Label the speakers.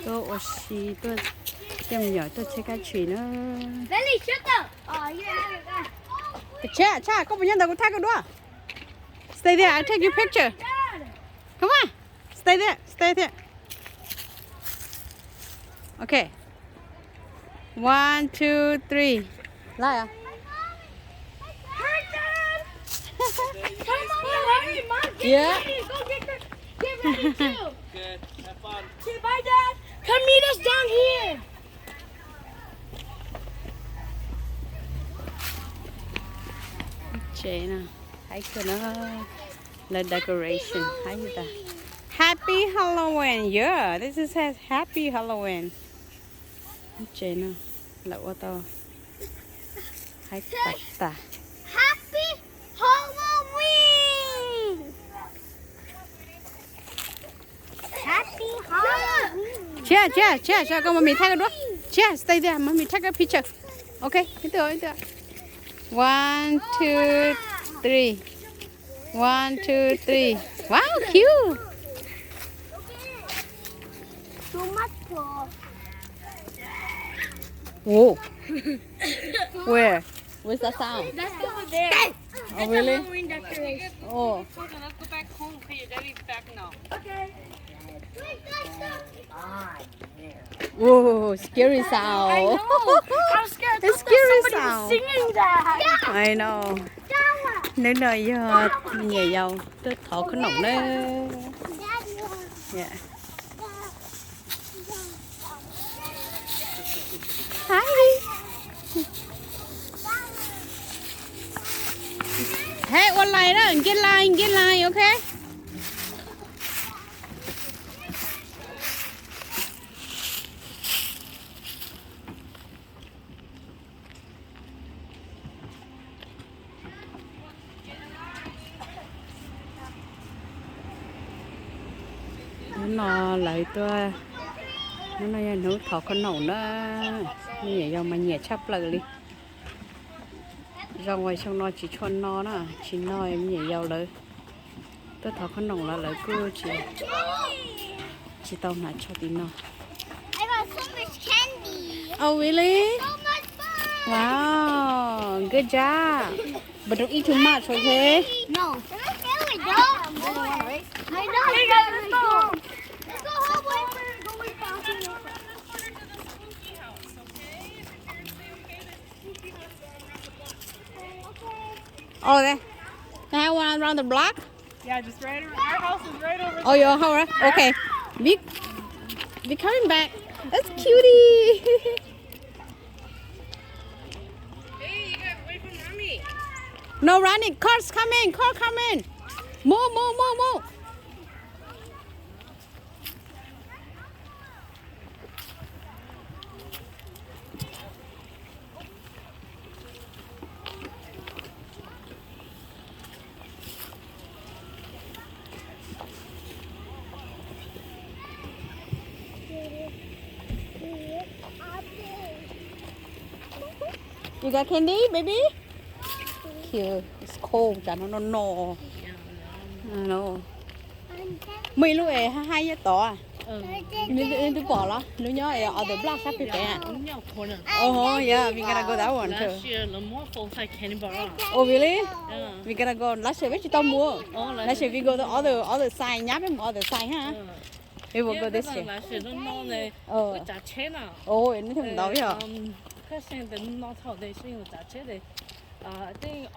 Speaker 1: tôi ở xí tôi tìm nhỏ tôi chơi cái chuyện nữa.
Speaker 2: Lily, shut up. Oh, you have it.
Speaker 1: Cha, có bao nhiêu tao có đua. Stay there, I'll take your picture. Come on, stay there. Okay. 1, 2, 3. Lại à? Yeah.
Speaker 2: Go get ready too. Good. Have fun. Say bye, Dad. Come meet us down here.
Speaker 1: Chế nè, thấy cái nó là decoration, thấy gì ta? Happy Halloween, yeah, this is says Happy Halloween. Chế nè, là ô tô. Thấy ta.
Speaker 2: Happy Halloween. Happy Halloween.
Speaker 1: Cha, con mommy take a look. Cha, stay there, mommy take a picture. Okay, into. 1, 2, 3. 1, 2, 3. Wow, cute.
Speaker 2: Too much for.
Speaker 1: Whoa. Where? Where's that sound?
Speaker 2: That's over there.
Speaker 1: Oh, really?
Speaker 2: Halloween decoration.
Speaker 1: Oh.
Speaker 3: Let's go back home. Okay, your daddy's back now.
Speaker 2: Okay.
Speaker 1: Whoa, scary sound.
Speaker 2: I know. I was scared.
Speaker 1: It's
Speaker 2: I thought
Speaker 1: scary
Speaker 2: somebody was
Speaker 1: sound.
Speaker 2: singing that.
Speaker 1: I know. Nếu nơi giờ nhiều dầu, tôi thọ khăn nồng đấy. Yeah. Hi. Hey, one line đó, get line, okay? Nó lại tôi nó này nấu thọ con nấu đó nhẹ dòng mà nhẹ chắp lại đi ra ngoài xong nó chỉ cho nó nè chỉ nó em nhẹ dầuเลยtôi thọ con nấu là lại cứ chỉ tao nãy cho tí nó.
Speaker 2: I got so much candy.
Speaker 1: Oh really?
Speaker 2: So much fun.
Speaker 1: Wow, good job. But don't eat too much, okay?
Speaker 2: No. There we go. I know. Hey guys, let's go home. Let's go home.
Speaker 1: Oh, there. They have one around the block?
Speaker 3: Yeah, just right over. Our house is right over.
Speaker 1: Oh, your house, okay. Be coming back. That's cutie.
Speaker 3: Hey, you gotta wait for mommy.
Speaker 1: No running. Cars coming. Car coming. Move. You got candy, baby? Cute. It's cold. I don't know. I know. Mày lúc ấy hai giờ tỏ. Nên tôi bỏ nó. Nếu nhớ ở the block sắp bị bẻ. Oh yeah, we gotta go that one too.
Speaker 3: Last year, the more folks had candy bar.
Speaker 1: Oh really?
Speaker 3: Yeah.
Speaker 1: We gotta go. Last year, tao mua. Last year we go to other side. Nháp em other side ha. We will go this year.
Speaker 3: Last year, nó này,
Speaker 1: Ờ.
Speaker 3: cái giá chế nào?
Speaker 1: Oh, nó thêm đâu vậy?
Speaker 3: Cái sen để nó thảo đây, sen giá chế đây. I think